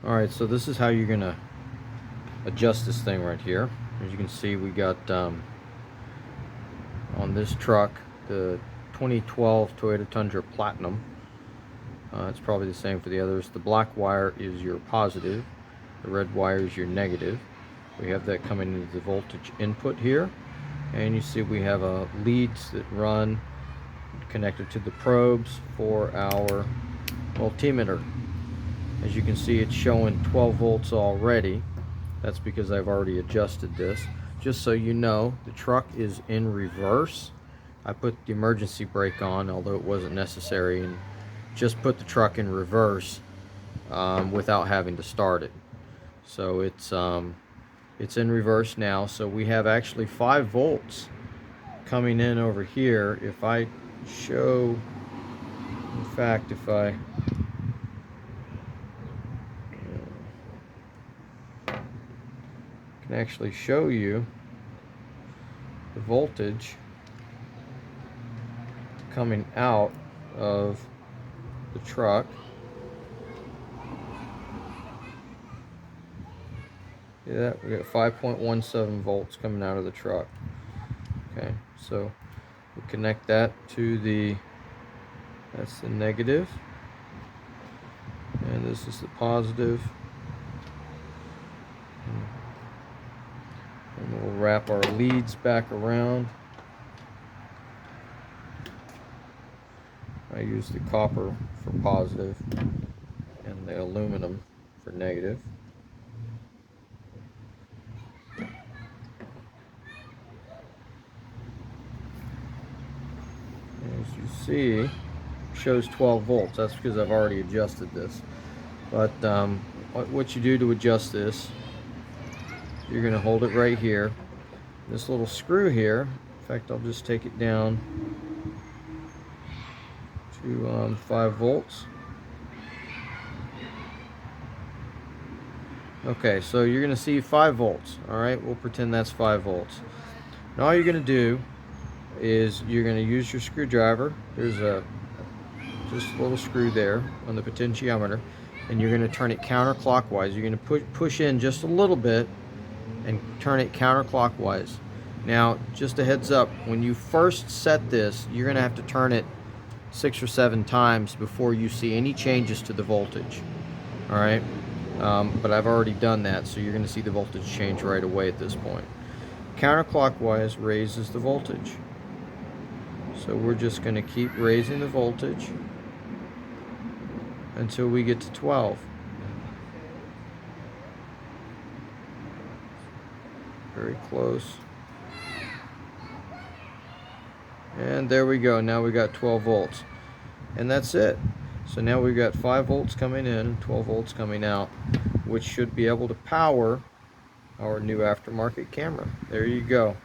Alright, so this is how you're gonna adjust this thing right here. As you can see, we got on this truck the 2012 Toyota Tundra Platinum. It's probably the same for the others. The black wire is your positive, the red wire is your negative. We have that coming into the voltage input here, and you see we have leads that run connected to the probes for our multimeter. As you can see, it's showing 12 volts already. That's because I've already adjusted this. Just so you know, the truck is in reverse. I put the emergency brake on, although it wasn't necessary, and just put the truck in reverse without having to start it. So it's in reverse now. So we have actually 5 volts coming in over here. If I show, in fact, if I can actually show you the voltage coming out of the truck. See that? We got 5.17 volts coming out of the truck. Okay, so we connect that to that's the negative, and this is the positive. And we'll wrap our leads back around. I use the copper for positive and the aluminum for negative. As you see, it shows 12 volts. That's because I've already adjusted this. But what you do to adjust this, you're going to hold it right here. This little screw here, in fact, I'll just take it down to 5 volts. Okay, so you're going to see 5 volts. Alright, we'll pretend that's 5 volts. Now all you're going to do is you're going to use your screwdriver. There's just a little screw there on the potentiometer, and you're going to turn it counterclockwise. You're going to push in just a little bit and turn it counterclockwise. Now, just a heads up, when you first set this, you're going to have to turn it 6 or 7 times before you see any changes to the voltage. Alright, but I've already done that, so you're going to see the voltage change right away at this point. Counterclockwise raises the voltage. So we're just going to keep raising the voltage until we get to 12. Very close. And there we go. Now we got 12 volts. And that's it. So now we've got 5 volts coming in, 12 volts coming out, which should be able to power our new aftermarket camera. There you go.